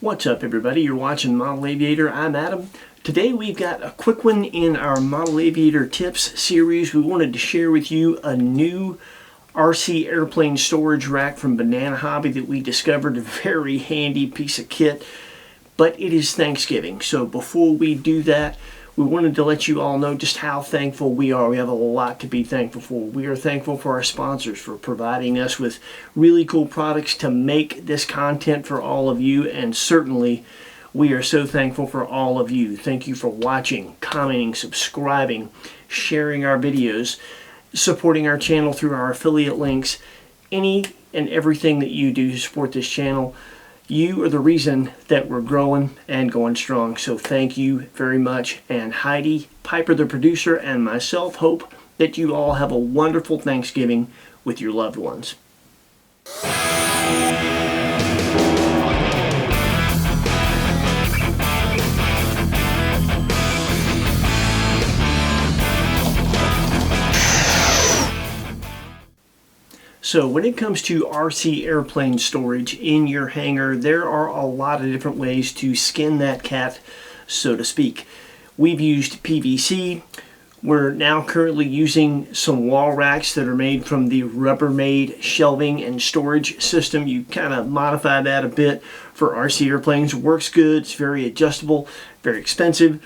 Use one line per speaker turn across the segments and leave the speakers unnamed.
What's up, everybody? You're watching Model Aviator. I'm Adam. Today we've got a quick one in our Model Aviator Tips series. We wanted to share with you a new RC airplane storage rack from Banana Hobby that we discovered. A very handy piece of kit, but it is Thanksgiving. So before we do that, we wanted to let you all know just how thankful we are. We have a lot to be thankful for. We are thankful for our sponsors for providing us with really cool products to make this content for all of you, and certainly we are so thankful for all of you. Thank you for watching, commenting, subscribing, sharing our videos, supporting our channel through our affiliate links. Any and everything that you do to support this channel, you are the reason that we're growing and going strong. So thank you very much. And Heidi, Piper the producer, and myself hope that you all have a wonderful Thanksgiving with your loved ones. So when it comes to RC airplane storage in your hangar, there are a lot of different ways to skin that cat, so to speak. We've used PVC. We're now currently using some wall racks that are made from the Rubbermaid shelving and storage system. You kind of modify that a bit for RC airplanes. It works good. It's very adjustable, very expensive.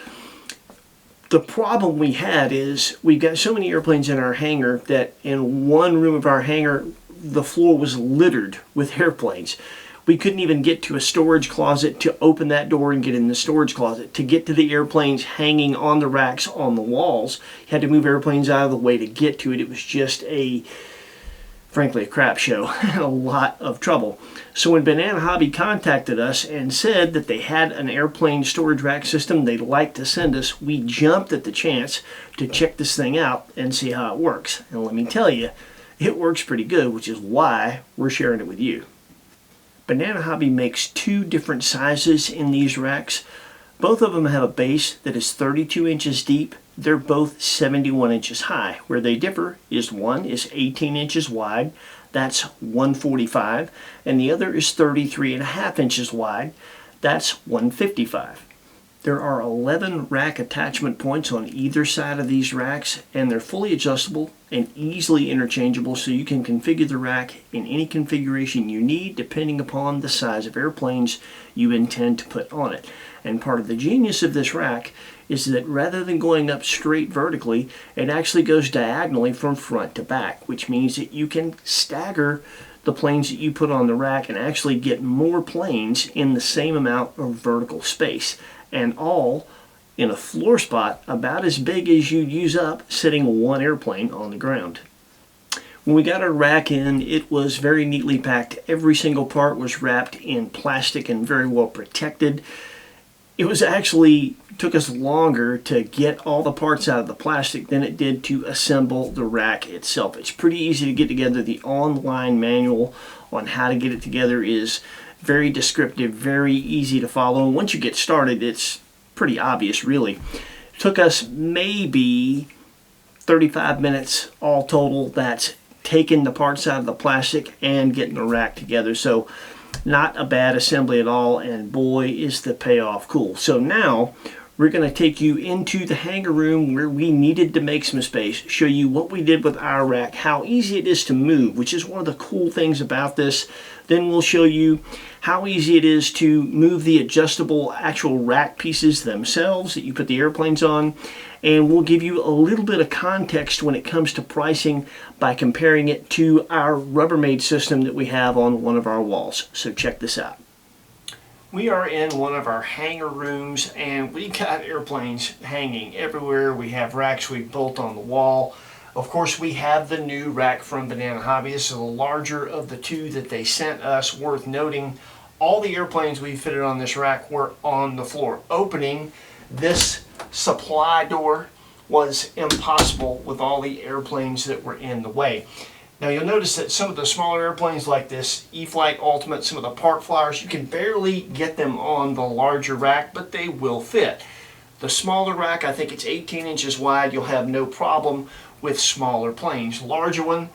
The problem we had is we've got so many airplanes in our hangar that in one room of our hangar, the floor was littered with airplanes. We couldn't even get to a storage closet to open that door and get in the storage closet. To get to the airplanes hanging on the racks on the walls, you had to move airplanes out of the way to get to it. It was just frankly, a crap show and a lot of trouble. So when Banana Hobby contacted us and said that they had an airplane storage rack system they'd like to send us, we jumped at the chance to check this thing out and see how it works. And let me tell you, it works pretty good, which is why we're sharing it with you. Banana Hobby makes two different sizes in these racks. Both of them have a base that is 32 inches deep. They're both 71 inches high. Where they differ is one is 18 inches wide, that's 145, and the other is 33.5 inches wide, that's 155. There are 11 rack attachment points on either side of these racks, and they're fully adjustable and easily interchangeable, so you can configure the rack in any configuration you need depending upon the size of airplanes you intend to put on it. And part of the genius of this rack is that rather than going up straight vertically, it actually goes diagonally from front to back, which means that you can stagger the planes that you put on the rack and actually get more planes in the same amount of vertical space, and all in a floor spot about as big as you'd use up sitting one airplane on the ground. When we got our rack in, it was very neatly packed. Every single part was wrapped in plastic and very well protected. It was actually took us longer to get all the parts out of the plastic than it did to assemble the rack itself. It's pretty easy to get together. The online manual on how to get it together is very descriptive, very easy to follow. And once you get started, it's pretty obvious, really. It took us maybe 35 minutes all total. That's taking the parts out of the plastic and getting the rack together. So not a bad assembly at all, and boy is the payoff cool. So now we're going to take you into the hangar room where we needed to make some space, show you what we did with our rack, how easy it is to move, which is one of the cool things about this. Then we'll show you how easy it is to move the adjustable actual rack pieces themselves that you put the airplanes on, and we'll give you a little bit of context when it comes to pricing by comparing it to our Rubbermaid system that we have on one of our walls. So check this out. We are in one of our hangar rooms, and we got airplanes hanging everywhere. We have racks we built on the wall. Of course, we have the new rack from Banana Hobby. This is the larger of the two that they sent us. Worth noting, all the airplanes we fitted on this rack were on the floor. Opening this supply door was impossible with all the airplanes that were in the way. Now you'll notice that some of the smaller airplanes like this E-Flight Ultimate, some of the Park Flyers, you can barely get them on the larger rack, but they will fit. The smaller rack, I think it's 18 inches wide, you'll have no problem with smaller planes. Larger one,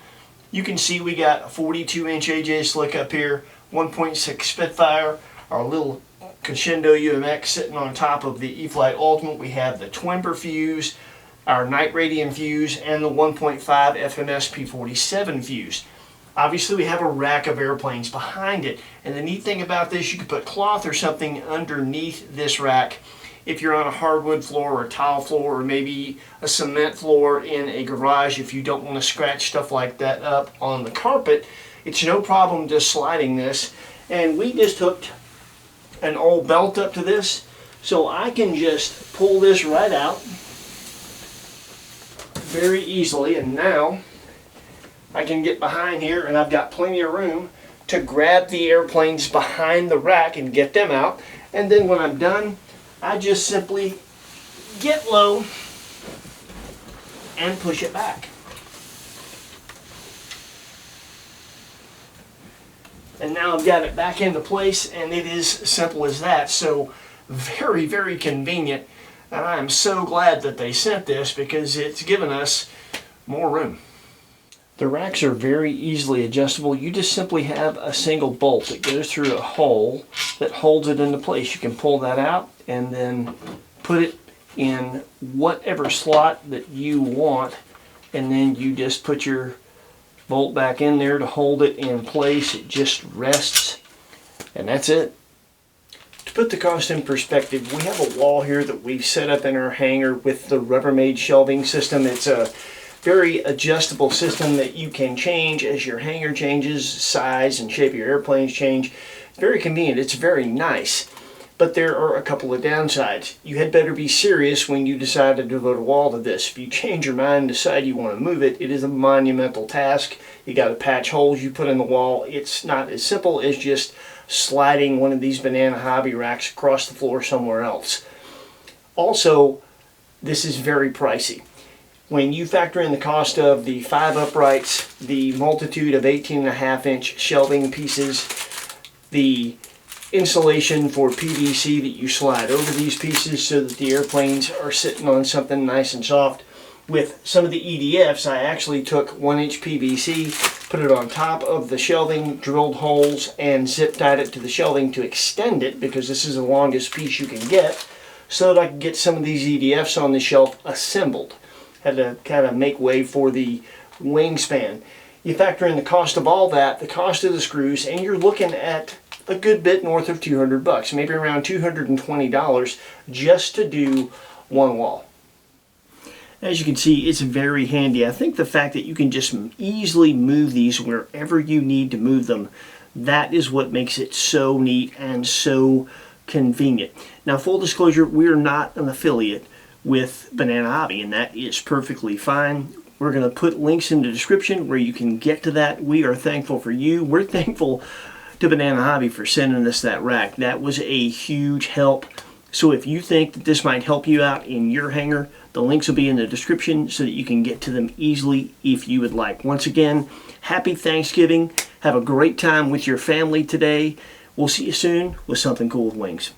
you can see we got a 42-inch AJ Slick up here, 1.6 Spitfire, our little Crescendo UMX sitting on top of the E-flite Ultimate. We have the Twimber fuse, our Night Radiant fuse, and the 1.5 FMS P47 fuse. Obviously we have a rack of airplanes behind it, and the neat thing about this, you could put cloth or something underneath this rack if you're on a hardwood floor or a tile floor or maybe a cement floor in a garage. If you don't want to scratch stuff like that up on the carpet, it's no problem just sliding this. And we just hooked an old belt up to this, so I can just pull this right out very easily, and now I can get behind here and I've got plenty of room to grab the airplanes behind the rack and get them out. And then when I'm done, I just simply get low and push it back. And now I've got it back into place, and it is simple as that. So very, very convenient. And I am so glad that they sent this because it's given us more room. The racks are very easily adjustable. You just simply have a single bolt that goes through a hole that holds it into place. You can pull that out and then put it in whatever slot that you want, and then you just put your bolt back in there to hold it in place. It just rests, and that's it. To put the cost in perspective, we have a wall here that we've set up in our hangar with the Rubbermaid shelving system. It's a very adjustable system that you can change as your hangar changes, size and shape of your airplanes change. It's very convenient. It's very nice. But there are a couple of downsides. You had better be serious when you decide to devote a wall to this. If you change your mind and decide you want to move it, it is a monumental task. You got to patch holes you put in the wall. It's not as simple as just sliding one of these banana hobby racks across the floor somewhere else. Also, this is very pricey. When you factor in the cost of the 5 uprights, the multitude of 18.5-inch shelving pieces, the insulation for PVC that you slide over these pieces so that the airplanes are sitting on something nice and soft. With some of the EDFs, I actually took 1-inch PVC, put it on top of the shelving, drilled holes, and zip tied it to the shelving to extend it, because this is the longest piece you can get, so that I could get some of these EDFs on the shelf assembled. Had to kind of make way for the wingspan. You factor in the cost of all that, the cost of the screws, and you're looking at a good bit north of $200, maybe around $220 just to do one wall. As you can see, it's very handy. I think the fact that you can just easily move these wherever you need to move them, that is what makes it so neat and so convenient. Now, full disclosure, we are not an affiliate with Banana Hobby, and that is perfectly fine. We're going to put links in the description where you can get to that. We are thankful for you. We're thankful to Banana Hobby for sending us that rack. That was a huge help. So if you think that this might help you out in your hangar, the links will be in the description so that you can get to them easily if you would like. Once again, happy Thanksgiving. Have a great time with your family today. We'll see you soon with something cool with wings.